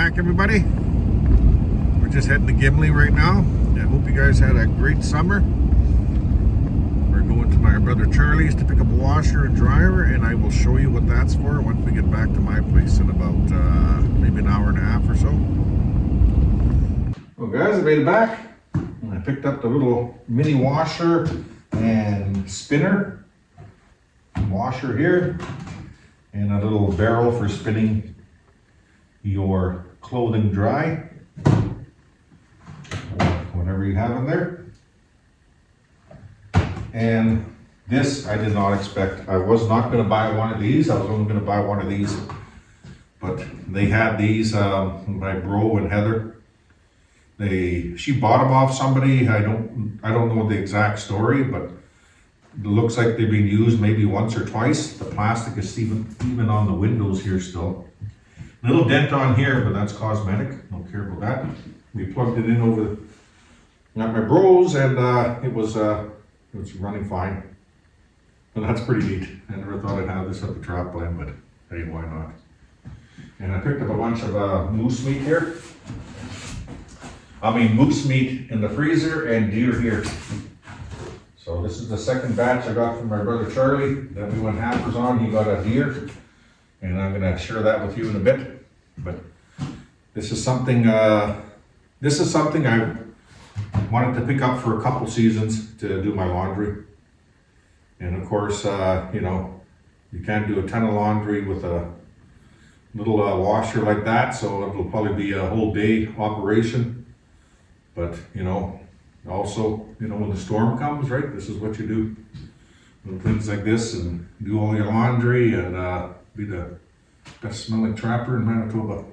back, everybody. We're just heading to Gimli right now. I hope you guys had a great summer. We're going to my brother Charlie's to pick up a washer and dryer, and I will show you what that's for once we get back to my place in about maybe an hour and a half or so. Well guys, I made it back. I picked up the little mini washer and spinner. Washer here, and a little barrel for spinning your clothing dry, or whatever you have in there. And this I did not expect. I was not going to buy one of these. I was only going to buy one of these, but they had these. My bro and Heather, she bought them off somebody. I don't know the exact story, but it looks like they've been used maybe once or twice. The plastic is even on the windows here still. Little dent on here, but that's cosmetic. Don't care about that. We plugged it in over at my bros, and it was running fine. And that's pretty neat. I never thought I'd have this at the trap line, but hey, why not? And I picked up a bunch of moose meat here. Moose meat in the freezer and deer here. So this is the second batch I got from my brother Charlie that we went halfers on. He got a deer, and I'm gonna share that with you in a bit. But this is something I wanted to pick up for a couple seasons to do my laundry. And of course, you can't do a ton of laundry with a little washer like that, so it'll probably be a whole day operation. But also, when the storm comes, right, this is what you do. Little things like this, and do all your laundry, and be the best smelling trapper in Manitoba.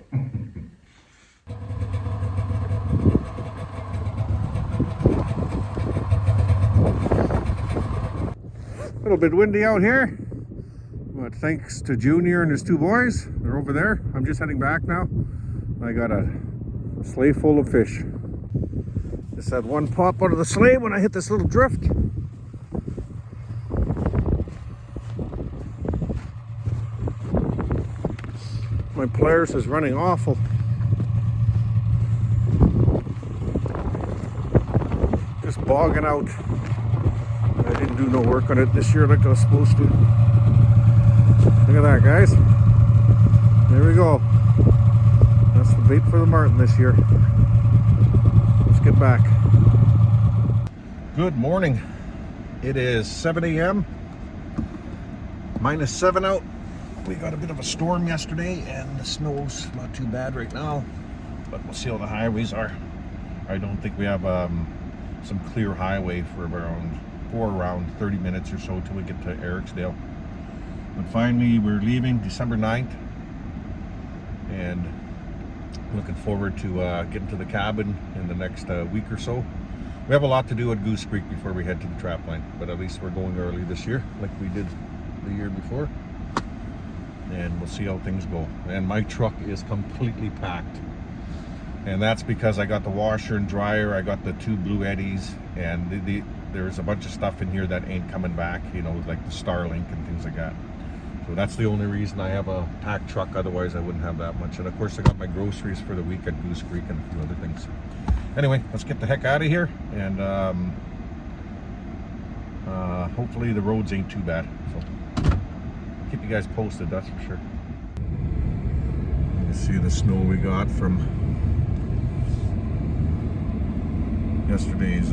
A little bit windy out here, but thanks to Junior and his two boys, they're over there. I'm just heading back now. I got a sleigh full of fish. Just had one pop out of the sleigh when I hit this little drift. My Polaris is running awful. Just bogging out. I didn't do no work on it this year like I was supposed to. Look at that, guys. There we go. That's the bait for the martin this year. Let's get back. Good morning. It is 7 a.m. -7 out. We got a bit of a storm yesterday, and the snow's not too bad right now, but we'll see how the highways are. I don't think we have some clear highway for around 30 minutes or so till we get to Ericsdale. But finally, we're leaving December 9th, and looking forward to getting to the cabin in the next week or so. We have a lot to do at Goose Creek before we head to the trap line, but at least we're going early this year like we did the year before, and we'll see how things go. And my truck is completely packed, and that's because I got the washer and dryer, I got the 2 Blue Eddies, and there's a bunch of stuff in here that ain't coming back, like the Starlink and things like that. So that's the only reason I have a packed truck. Otherwise I wouldn't have that much. And of course I got my groceries for the week at Goose Creek and a few other things. Anyway, let's get the heck out of here, and hopefully the roads ain't too bad. So keep you guys posted, that's for sure. You see the snow we got from yesterday's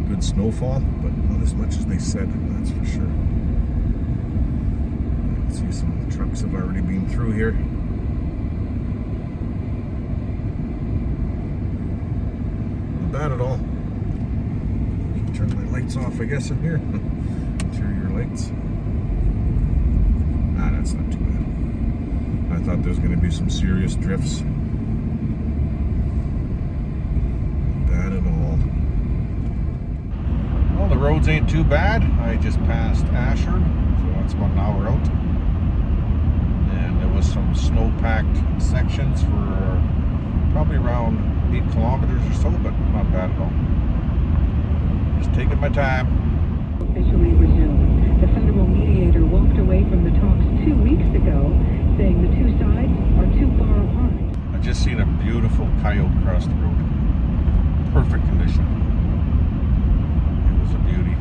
good snowfall, but not as much as they said, that's for sure. See, some of the trucks have already been through here. Not bad at all. Turn my lights off, I guess, in here. Interior lights. That's not too bad. I thought there was going to be some serious drifts. Not bad at all. Well, the roads ain't too bad. I just passed Ashford, so that's about an hour out. Some snow-packed sections for probably around 8 kilometers or so, but not bad at all. Just taking my time. Officially resumed. The federal mediator walked away from the talks 2 weeks ago, saying the two sides are too far coyote across the road. Perfect condition. It was a beauty.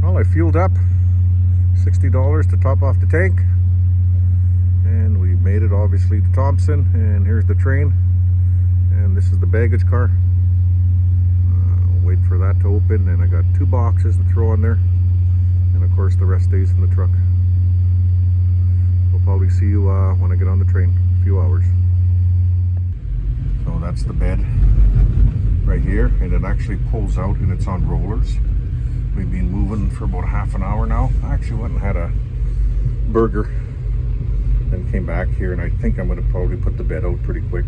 Well, I fueled up. $60 to top off the tank. And we made it obviously to Thompson, and here's the train, and this is the baggage car. Wait for that to open, and I got 2 boxes to throw on there, and of course the rest stays in the truck. I'll probably see you when I get on the train in a few hours. So that's the bed right here, and it actually pulls out and it's on rollers. We've been moving for about half an hour now. I actually went and had a burger, then came back here, and I think I'm going to probably put the bed out pretty quick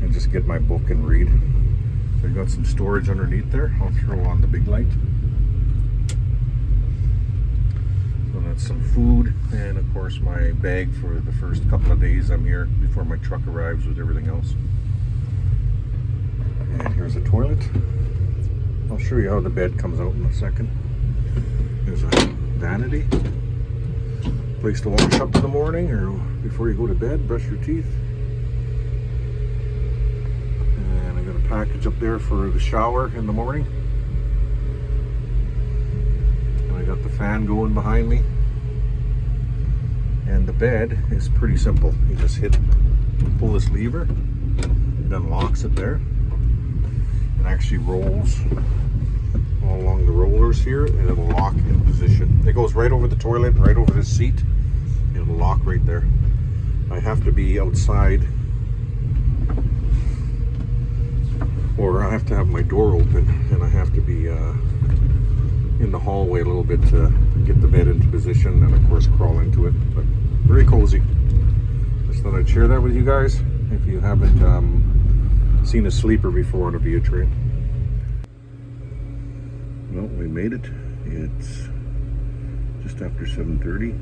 and just get my book and read. So I got some storage underneath there. I'll throw on the big light. So that's some food, and of course my bag for the first couple of days I'm here before my truck arrives with everything else. And here's a toilet. I'll show you how the bed comes out in a second. There's a vanity. Place to wash up in the morning or before you go to bed, brush your teeth. And I got a package up there for the shower in the morning. And I got the fan going behind me. And the bed is pretty simple. You just pull this lever, it unlocks it there. It actually rolls all along the rollers here, and it'll lock in position. It goes right over the toilet, right over this seat. It'll lock right there. I have to be outside, or I have to have my door open, and I have to be in the hallway a little bit to get the bed into position, and of course crawl into it. But very cozy. Just thought I'd share that with you guys if you haven't seen a sleeper before on a Via train. Well, we made it. It's just after 7:30.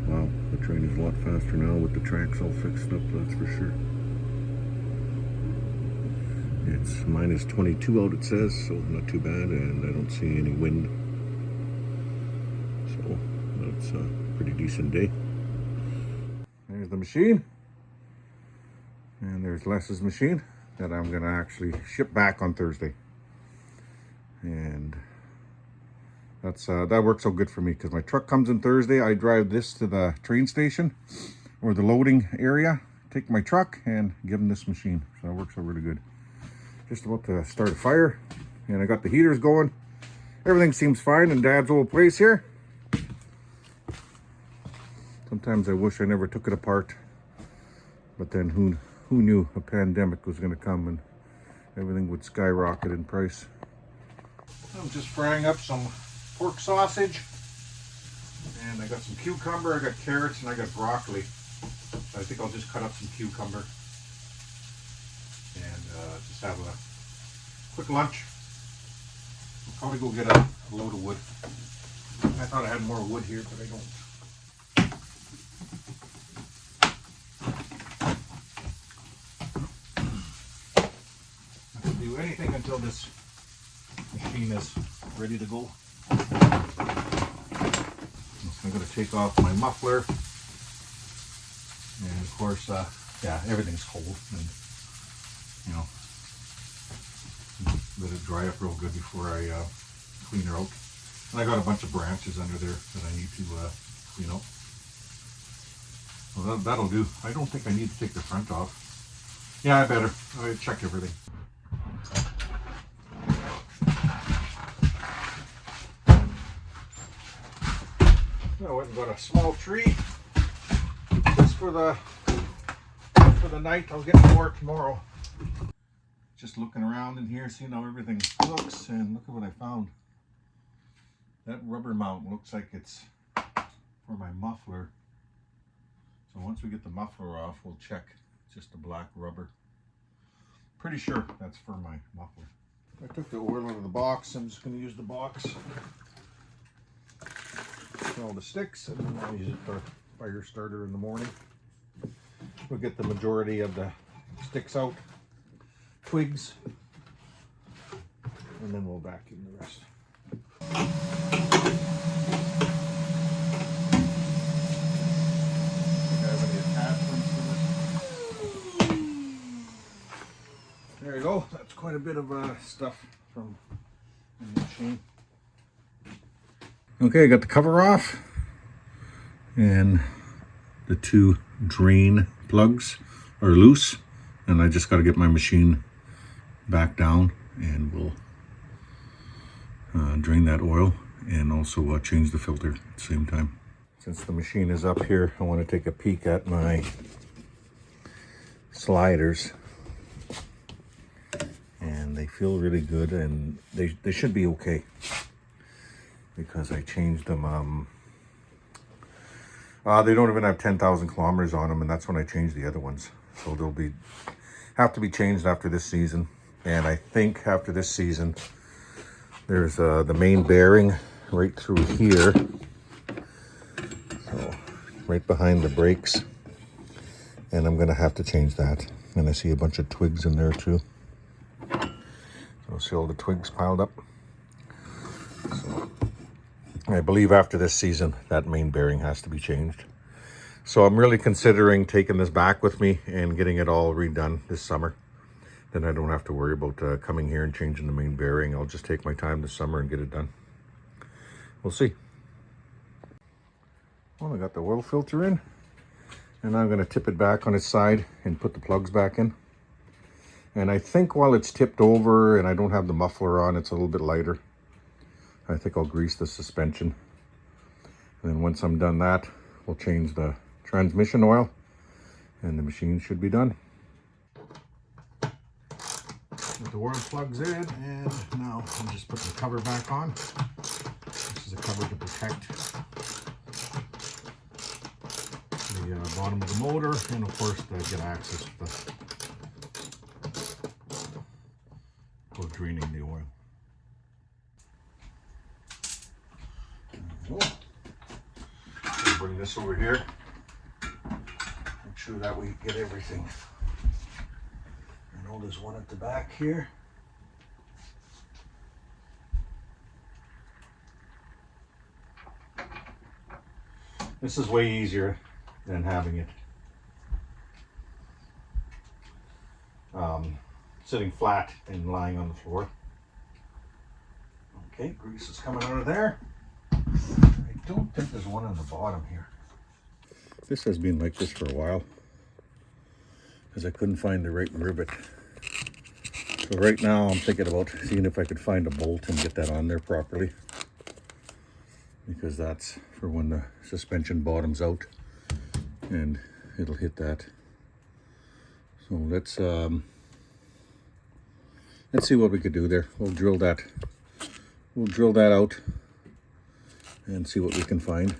Wow, the train is a lot faster now with the tracks all fixed up, that's for sure. It's minus 22 out, it says, so not too bad, and I don't see any wind. So that's a pretty decent day. There's the machine. And there's Les's machine that I'm going to actually ship back on Thursday. And that's that works out good for me because my truck comes in Thursday. I drive this to the train station or the loading area, take my truck and give them this machine. So that works out really good. Just about to start a fire, and I got the heaters going. Everything seems fine in Dad's old place here. Sometimes I wish I never took it apart, but then who knew a pandemic was going to come and everything would skyrocket in price. I'm just frying up some pork sausage, and I got some cucumber, I got carrots, and I got broccoli. So I think I'll just cut up some cucumber and just have a quick lunch. I'll probably go get a load of wood. I thought I had more wood here, but I don't. Do anything until this machine is ready to go. I'm going to take off my muffler, and of course, yeah, everything's cold, and you know, let it dry up real good before I clean her out. And I got a bunch of branches under there that I need to clean up. Well, that'll do. I don't think I need to take the front off. Yeah, I better. I check everything. I went and got a small tree just for the night. I'll get more tomorrow. Just looking around in here, seeing how everything looks, and look at what I found. That rubber mount looks like it's for my muffler. So once we get the muffler off, we'll check. Just the black rubber. Pretty sure that's for my muffler. I took the oil out of the box. I'm just going to use the box for all the sticks, and then I'll use it for fire starter in the morning. We'll get the majority of the sticks out, twigs, and then we'll vacuum the rest. There you go. That's quite a bit of stuff from the machine. Okay, I got the cover off, and the two drain plugs are loose, and I just got to get my machine back down, and we'll drain that oil and also change the filter at the same time. Since the machine is up here, I want to take a peek at my sliders, and they feel really good, and they should be okay because I changed them. They don't even have 10,000 kilometers on them, and that's when I changed the other ones, so they'll have to be changed after this season. And I think after this season there's the main bearing right through here, so right behind the brakes, and I'm gonna have to change that. And I see a bunch of twigs in there too, so see all the twigs piled up. So I believe after this season that main bearing has to be changed. So I'm really considering taking this back with me and getting it all redone this summer. Then I don't have to worry about coming here and changing the main bearing. I'll just take my time this summer and get it done. We'll see. Well, I got the oil filter in, and I'm going to tip it back on its side and put the plugs back in. And I think while it's tipped over and I don't have the muffler on, it's a little bit lighter. I think I'll grease the suspension. And then once I'm done that, we'll change the transmission oil, and the machine should be done. Put the oil plugs in, and now I'll just put the cover back on. This is a cover to protect the bottom of the motor, and of course to get access for draining the oil. There we go. We'll bring this over here. Make sure that we get everything. I know there's one at the back here. This is way easier than having it sitting flat and lying on the floor. Okay, grease is coming out of there. I don't think there's one on the bottom here. This has been like this for a while because I couldn't find the right rivet. So right now I'm thinking about seeing if I could find a bolt and get that on there properly, because that's for when the suspension bottoms out and it'll hit that. So let's see what we could do there. We'll drill that out and see what we can find.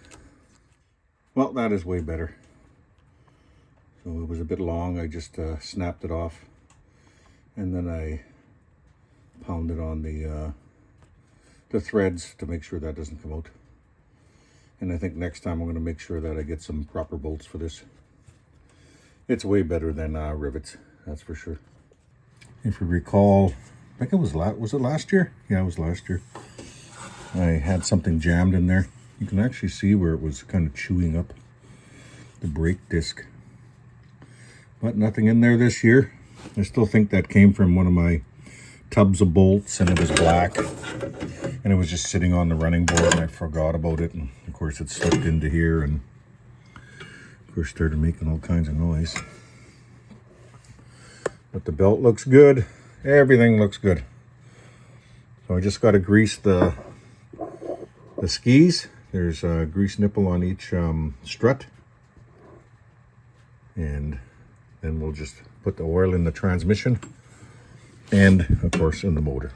Well, that is way better. So it was a bit long. I just snapped it off, and then I pounded on the threads to make sure that doesn't come out. And I think next time I'm going to make sure that I get some proper bolts for this. It's way better than rivets, that's for sure. If you recall, I think it was it last year? Yeah, it was last year. I had something jammed in there. You can actually see where it was kind of chewing up the brake disc. But nothing in there this year. I still think that came from one of my tubs of bolts, and it was black. And it was just sitting on the running board, and I forgot about it. And of course it slipped into here, and of course started making all kinds of noise. But the belt looks good. Everything looks good. So I just got to grease the skis. There's a grease nipple on each strut. And then we'll just put the oil in the transmission and of course in the motor.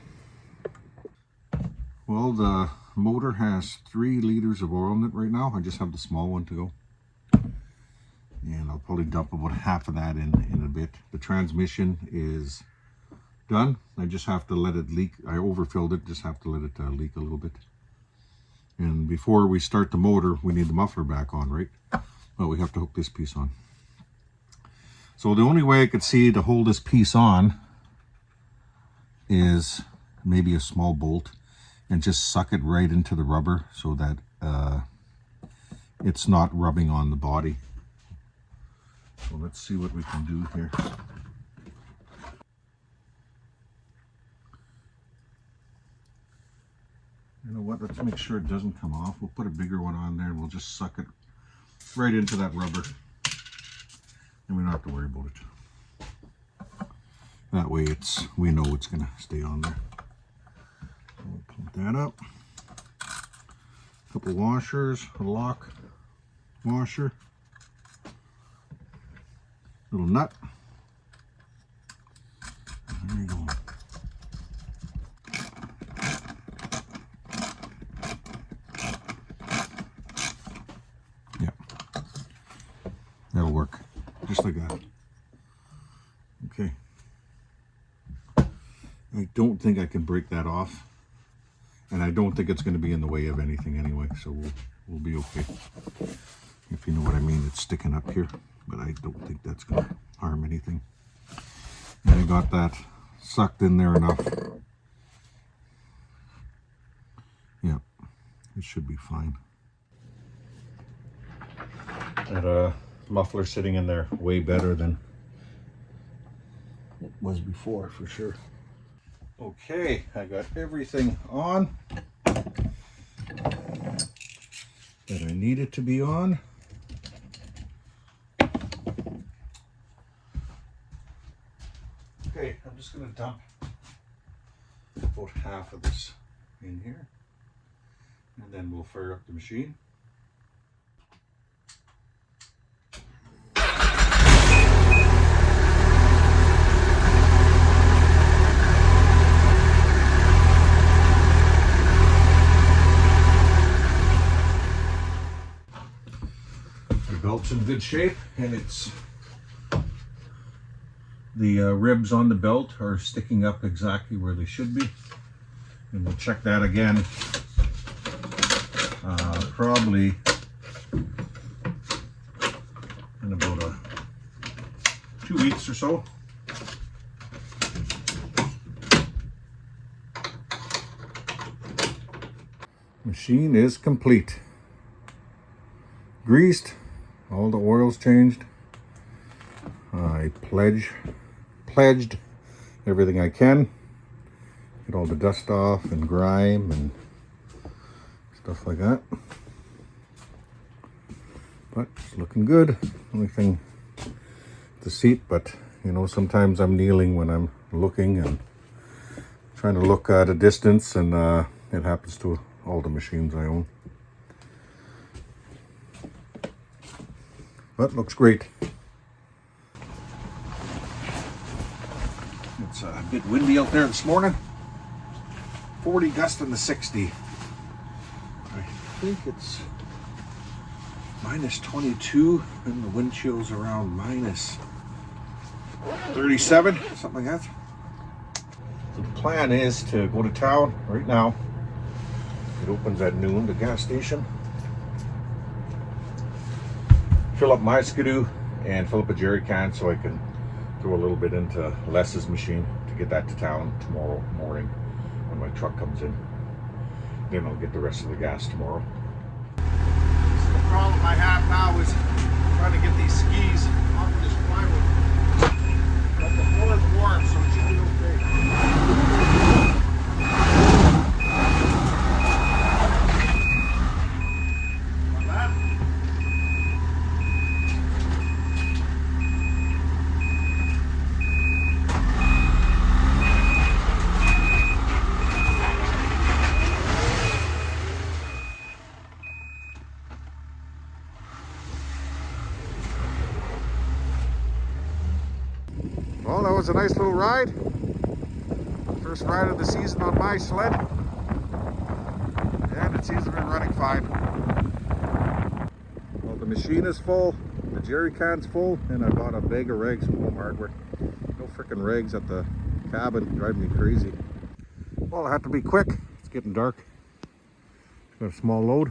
Well, the motor has 3 liters of oil in it right now. I just have the small one to go. And I'll probably dump about half of that in a bit. The transmission is done. I just have to let it leak. I overfilled it, just have to let it leak a little bit. And before we start the motor, we need the muffler back on, right? Well, we have to hook this piece on. So the only way I could see to hold this piece on is maybe a small bolt and just suck it right into the rubber so that it's not rubbing on the body. So let's see what we can do here. You know what, let's make sure it doesn't come off. We'll put a bigger one on there and we'll just suck it right into that rubber. And we don't have to worry about it. That way we know it's gonna stay on there. We'll pump that up. A couple washers, a lock washer, little nut. There you go. Yeah, that'll work just like that. Okay. I don't think I can break that off, and I don't think it's going to be in the way of anything anyway, so we'll be okay. If you know what I mean, it's sticking up here, but I don't think that's going to harm anything. And I got that sucked in there enough. Yeah, it should be fine. That muffler sitting in there way better than it was before, for sure. Okay, I got everything on that I need it to be on. Okay, I'm just going to dump about half of this in here, and then we'll fire up the machine. Belt's in good shape, and the ribs on the belt are sticking up exactly where they should be, and we'll check that again probably in about 2 weeks or so. Machine is complete, greased. All the oil's changed. I pledged everything I can. Get all the dust off and grime and stuff like that. But it's looking good. Only thing, the seat, but you know, sometimes I'm kneeling when I'm looking and trying to look at a distance, and it happens to all the machines I own. But looks great. It's a bit windy out there this morning. 40 gust in the 60. I think it's minus 22 and the wind chill's around minus 37, something like that. So the plan is to go to town right now. It opens at noon, the gas station. Fill up my skidoo and fill up a jerry can so I can throw a little bit into Les's machine to get that to town tomorrow morning when my truck comes in. Then I'll get the rest of the gas tomorrow. This is the problem I have now, is trying to get these skis off of this plywood. But the floor is warm, so it should be okay. Well, that was a nice little ride. First ride of the season on my sled. And it seems to be running fine. Well, the machine is full, the jerry can's full, and I bought a bag of rags from Home Hardware. No freaking rags at the cabin, driving me crazy. Well, I have to be quick. It's getting dark. Got a small load.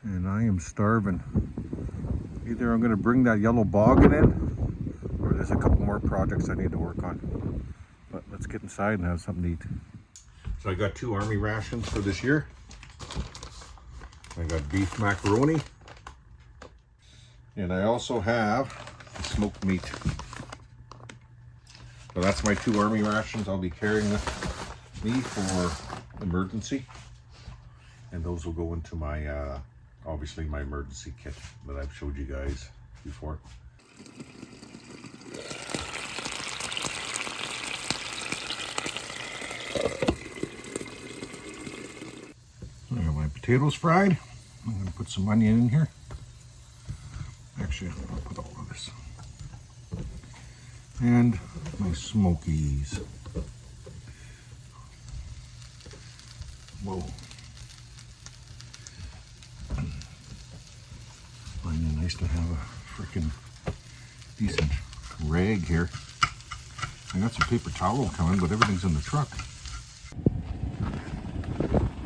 And I am starving. Either I'm going to bring that yellow boggin in, or there's a couple more projects I need to work on. But let's get inside and have something to eat. So I got 2 army rations for this year. I got beef macaroni. And I also have smoked meat. So that's my 2 army rations I'll be carrying with me for emergency. And those will go into my, obviously my emergency kit that I've showed you guys before. I got my potatoes fried. I'm going to put some onion in here. Actually, I'll put all of this. And my smokies. Whoa. Find it nice to have a freaking decent rag here. I got some paper towel coming, but everything's in the truck.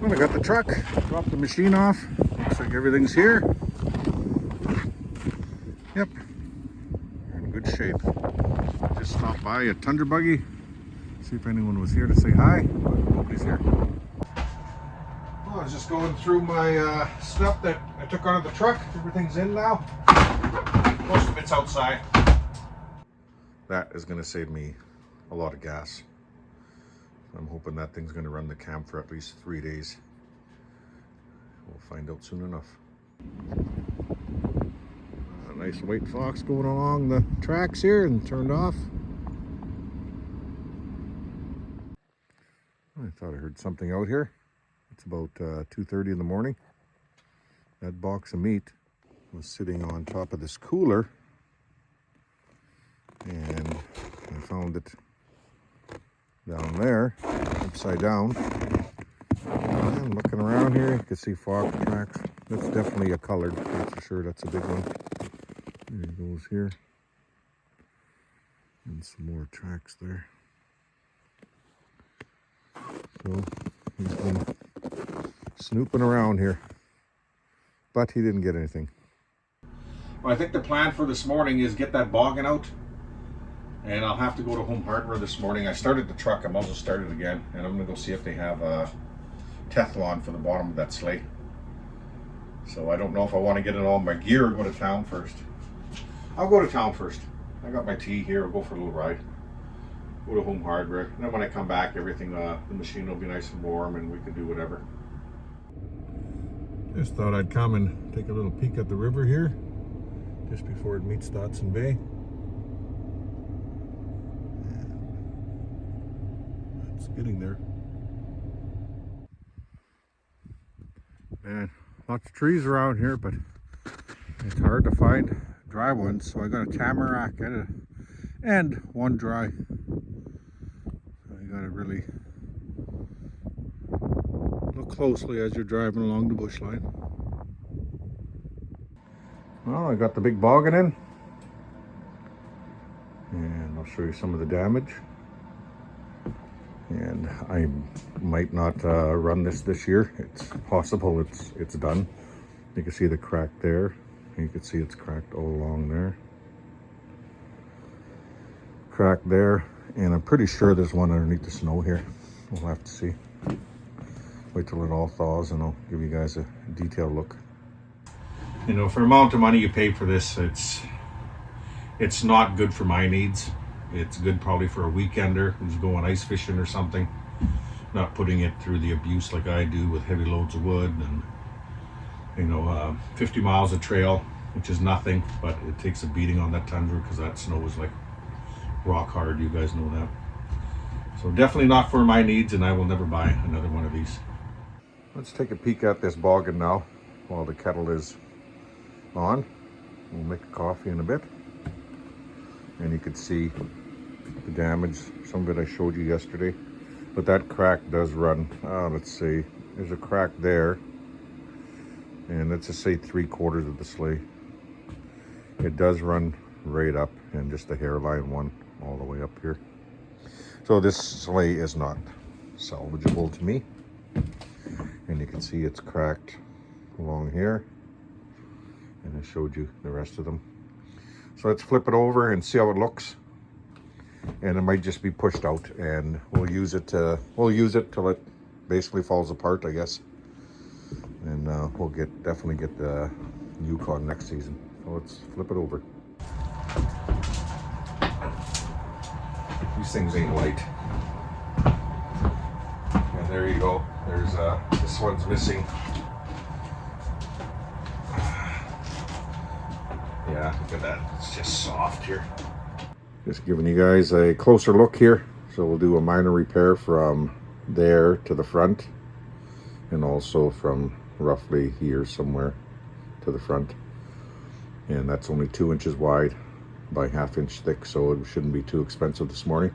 Well, I got the truck, dropped the machine off. Looks like everything's here. Yep, we're in good shape. Just stopped by a Tundra buggy, see if anyone was here to say hi, but nobody's here. Well, I was just going through my stuff that I took out of the truck. Everything's in now. Most of it's outside. That is going to save me a lot of gas. I'm hoping that thing's going to run the camp for at least 3 days. We'll find out soon enough. A nice white fox going along the tracks here and turned off. I thought I heard something out here. It's about 2:30 in the morning. That box of meat was sitting on top of this cooler, and I found it down there, upside down. And looking around here, you can see fox tracks. That's definitely a colored, that's for sure. That's a big one. There he goes here. And some more tracks there. So he's been snooping around here, but he didn't get anything. Well, I think the plan for this morning is get that boggin out. And I'll have to go to Home Hardware this morning. I started the truck, I might as well start it again. And I'm gonna go see if they have Teflon for the bottom of that sleigh. So I don't know if I want to get it all my gear or go to town first. I'll go to town first. I got my tea here, I'll go for a little ride. Go to Home Hardware. And then when I come back, everything, the machine will be nice and warm and we can do whatever. Just thought I'd come and take a little peek at the river here, just before it meets Dotson Bay. Getting there. Man, lots of trees around here, but it's hard to find dry ones. So I got a tamarack and one dry. So you gotta really look closely as you're driving along the bush line. Well, I got the big boggin in, and I'll show you some of the damage. And I might not run this year. It's possible it's done. You can see the crack there. You can see it's cracked all along there. Crack there, and I'm pretty sure there's one underneath the snow here. We'll have to see. Wait till it all thaws and I'll give you guys a detailed look. You know, for the amount of money you pay for this, it's not good for my needs. It's good probably for a weekender who's going ice fishing or something, not putting it through the abuse like I do with heavy loads of wood and, you know, 50 miles of trail, which is nothing, but it takes a beating on that tundra because that snow is like rock hard. You guys know that. So definitely not for my needs, and I will never buy another one of these. Let's take a peek at this boggin now while the kettle is on. We'll make a coffee in a bit. And you can see the damage. Some of it I showed you yesterday, but that crack does run. Let's see, there's a crack there, and let's just say 3/4 of the sleigh. It does run right up, and just the hairline one all the way up here. So this sleigh is not salvageable to me, and you can see it's cracked along here. and I showed you the rest of them. So let's flip it over and see how it looks. And it might just be pushed out, and we'll use it till it basically falls apart, I guess. And we'll definitely get the Yukon next season. So let's flip it over. These things ain't light. And there you go. There's this one's missing. Yeah, look at that. It's just soft here. Just giving you guys a closer look here. So we'll do a minor repair from there to the front, and also from roughly here somewhere to the front. And that's only 2 inches wide by 1/2 inch thick, so it shouldn't be too expensive this morning.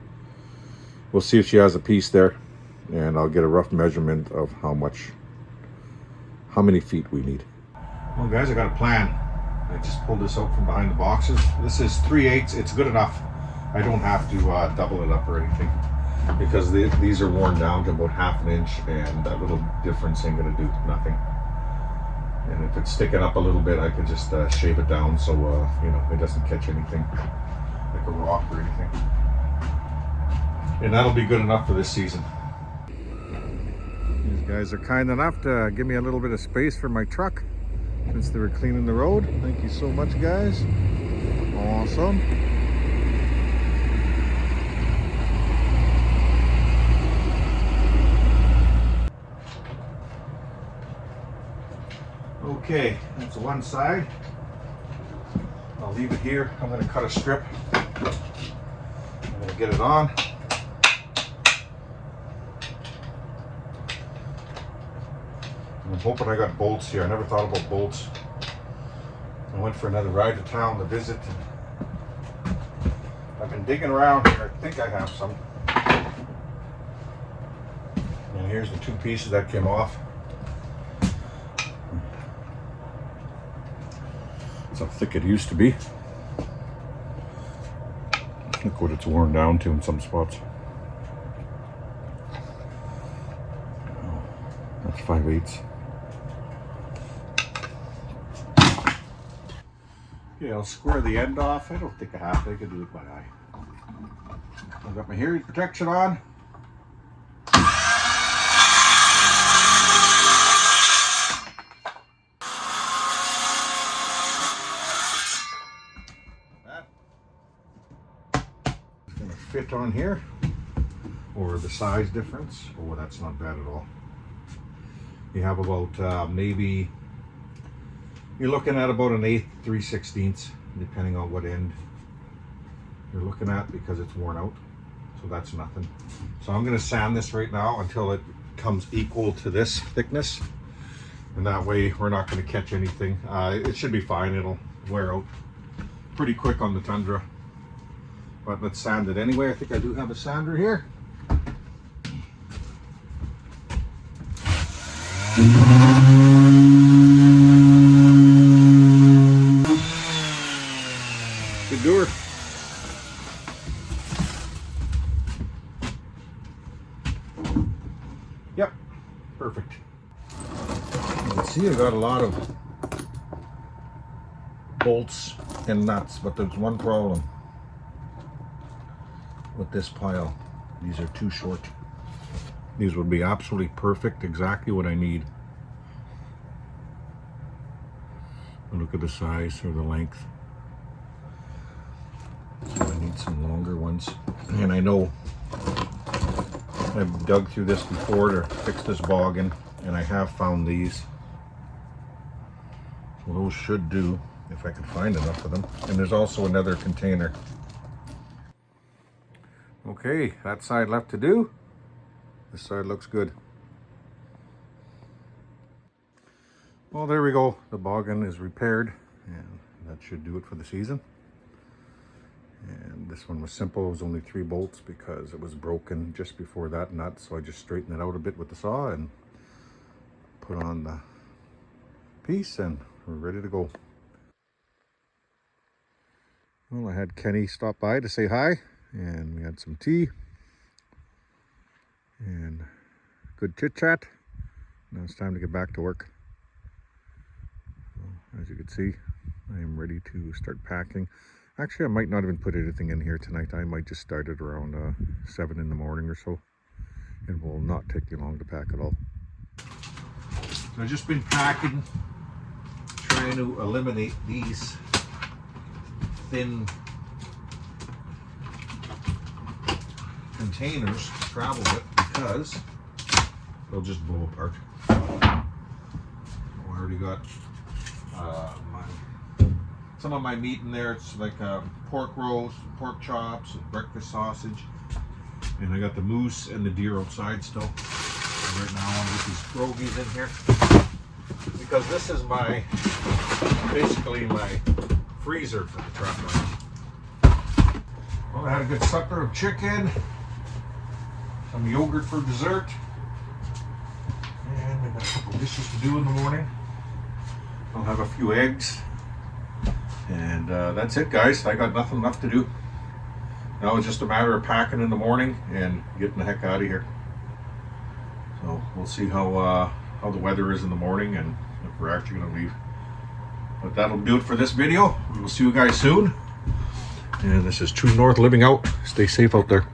We'll see if she has a piece there, and I'll get a rough measurement of how many feet we need. Well guys, I got a plan. I just pulled this out from behind the boxes. This is 3/8. It's good enough. I don't have to double it up or anything, because these are worn down to about 1/2 inch, and that little difference ain't gonna do nothing. And if it's sticking up a little bit, I could just shave it down so you know, it doesn't catch anything like a rock or anything. And that'll be good enough for this season. These guys are kind enough to give me a little bit of space for my truck since they were cleaning the road. Thank you so much, guys. Awesome. Okay, that's one side. I'll leave it here. I'm going to cut a strip. I'm going to get it on. I'm hoping I got bolts here. I never thought about bolts. I went for another ride to town to visit. I've been digging around here. I think I have some. And here's the 2 pieces that came off. How thick it used to be. Look what it's worn down to in some spots. Oh, that's 5/8. Yeah, I'll square the end off. I don't think I have to. I could do it by eye. I've got my hearing protection on. Fit on here, or the size difference. Oh, that's not bad at all. You have about maybe, you're looking at about an 1/8, 3/16, depending on what end you're looking at, because it's worn out. So that's nothing. So I'm going to sand this right now until it comes equal to this thickness, and that way we're not going to catch anything. It should be fine. It'll wear out pretty quick on the Tundra. But let's sand it anyway. I think I do have a sander here. Good doer. Yep, perfect. You can see I got a lot of bolts and nuts, but there's one problem with this pile. These are too short. These would be absolutely perfect, exactly what I need. And look at the size or the length. So I need some longer ones. And I know I've dug through this before to fix this boggin, and I have found these. So those should do, if I can find enough of them. And there's also another container. Okay, that side left to do. This side looks good. Well, there we go. The boggin is repaired, and that should do it for the season. And this one was simple. It was only 3 bolts because it was broken just before that nut. So I just straightened it out a bit with the saw and put on the piece, and we're ready to go. Well, I had Kenny stop by to say hi, and we had some tea and good chit chat. Now it's time to get back to work. So, as you can see, I'm ready to start packing. Actually, I might not even put anything in here tonight. I might just start it around 7 in the morning or so. It will not take me long to pack at all. So I've just been packing, trying to eliminate these thin containers to travel with because they'll just blow apart. I already got some of my meat in there. It's like pork roast, pork chops, and breakfast sausage. And I got the moose and the deer outside still. And right now I want to get these pierogies in here because this is basically my freezer for the truck. Well, I had a good supper of chicken, some yogurt for dessert, and I got a couple dishes to do in the morning. I'll have a few eggs, and that's it, guys. I got nothing left to do. Now it's just a matter of packing in the morning and getting the heck out of here. So we'll see how the weather is in the morning and if we're actually going to leave. But that'll do it for this video. We'll see you guys soon. And this is True North living out. Stay safe out there.